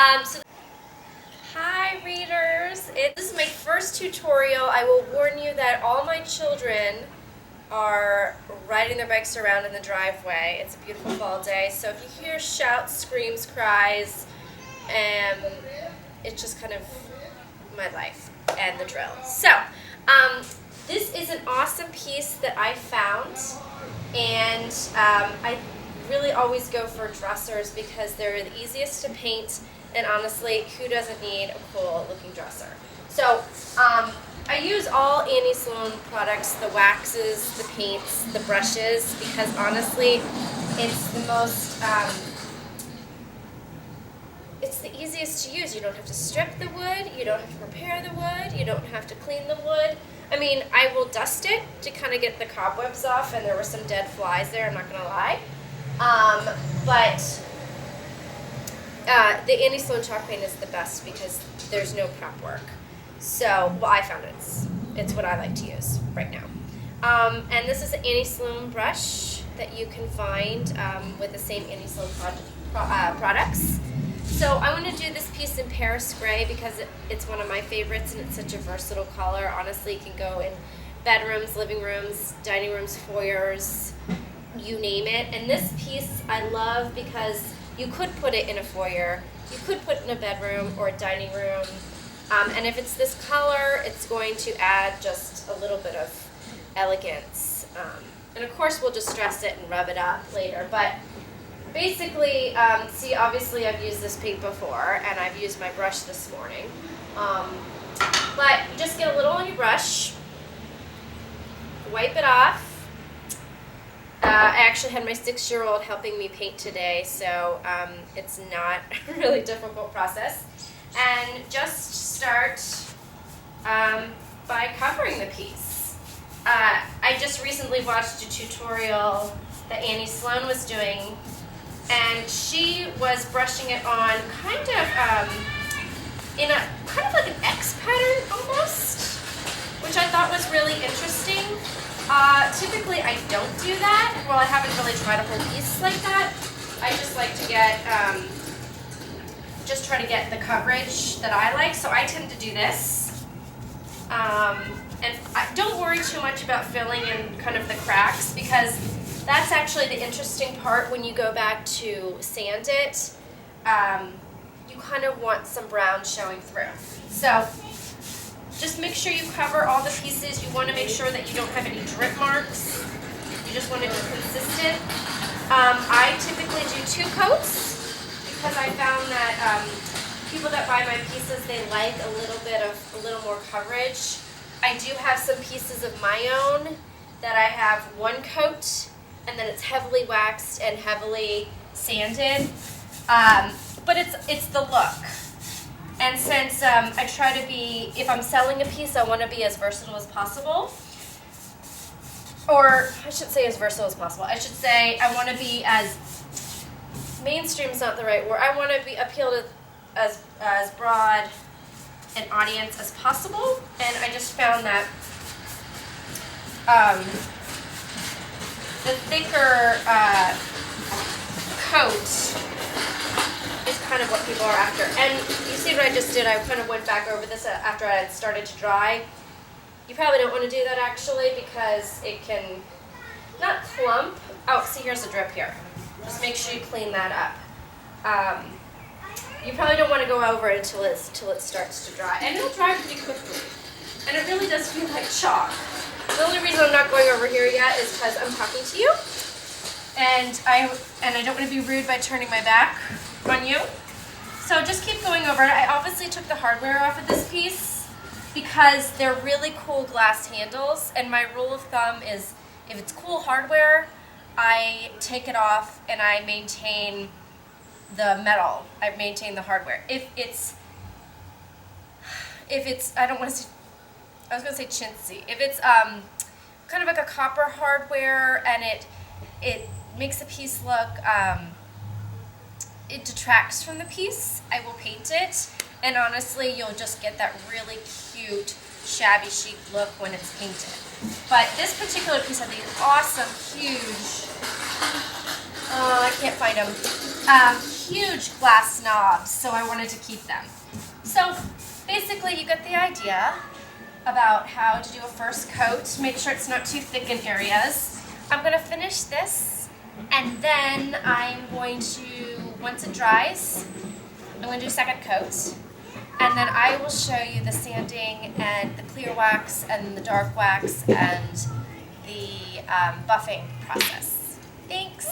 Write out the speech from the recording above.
Hi readers, this is my first tutorial. I will warn you that all my children are riding their bikes around in the driveway. It's a beautiful fall day, so if you hear shouts, screams, cries, it's just kind of my life and the drill. So, this is an awesome piece that I found, and I really always go for dressers because they're the easiest to paint, and honestly, who doesn't need a cool looking dresser? So I use all Annie Sloan products, the waxes, the paints, the brushes, because honestly, it's the most, it's the easiest to use. You don't have to strip the wood, you don't have to prepare the wood, you don't have to clean the wood. I mean, I will dust it to kind of get the cobwebs off, and there were some dead flies there, I'm not going to lie. But the Annie Sloan Chalk Paint is the best because there's no prep work. So, well, I found it's what I like to use right now. And this is an Annie Sloan brush that you can find with the same Annie Sloan products. So I want to do this piece in Paris Gray because it's one of my favorites and it's such a versatile color. Honestly, it can go in bedrooms, living rooms, dining rooms, foyers, you name it. And this piece I love because you could put it in a foyer, you could put it in a bedroom or a dining room, and if it's this color, it's going to add just a little bit of elegance. And of course we'll just dress it and rub it up later, but basically, see, obviously I've used this paint before, and I've used my brush this morning, but you just get a little on your brush, wipe it off. I actually had my 6-year-old helping me paint today, so it's not a really difficult process. And just start by covering the piece. I just recently watched a tutorial that Annie Sloan was doing, and she was brushing it on kind of like an X pattern almost, which I thought was really interesting. Typically I don't do that. Well, I haven't really tried a whole piece like that. I just like to get, just try to get the coverage that I like. So I tend to do this. And don't worry too much about filling in kind of the cracks, because that's actually the interesting part when you go back to sand it. You kind of want some brown showing through. So just make sure you cover all the pieces. You want to make sure that you don't have any drip marks. You just want it to be consistent. I typically do 2 coats because I found that people that buy my pieces, they like a little more coverage. I do have some pieces of my own that I have 1 coat, and then it's heavily waxed and heavily sanded. But it's the look. And since I try to be, if I'm selling a piece, I want to be as versatile as possible. Or I should say as versatile as possible. I should say I want to be as, mainstream's not the right word, I want to be appeal to as broad an audience as possible. And I just found that the thicker coat is kind of what people are after. And you see what I just did? I kind of went back over this after I had started to dry. You probably don't want to do that actually because it can not clump. Oh, see, here's a drip here. Just make sure you clean that up. You probably don't want to go over it until it starts to dry. And it'll dry pretty quickly. And it really does feel like chalk. The only reason I'm not going over here yet is because I'm talking to you. And I don't want to be rude by turning my back on you. So just keep going over it. I obviously took the hardware off of this piece because they're really cool glass handles, and my rule of thumb is if it's cool hardware, I take it off and I maintain the metal. I maintain the hardware. If it's I don't want to say, I was going to say chintzy. If it's kind of like a copper hardware and it makes the piece look, it detracts from the piece, I will paint it, and honestly you'll just get that really cute shabby chic look when it's painted. But this particular piece has these awesome huge, I can't find them, huge glass knobs, so I wanted to keep them. So basically you get the idea about how to do a first coat. Make sure it's not too thick in areas. I'm going to finish this, and then I'm going to, once it dries, I'm going to do a second coat, and then I will show you the sanding and the clear wax and the dark wax and the buffing process. Thanks.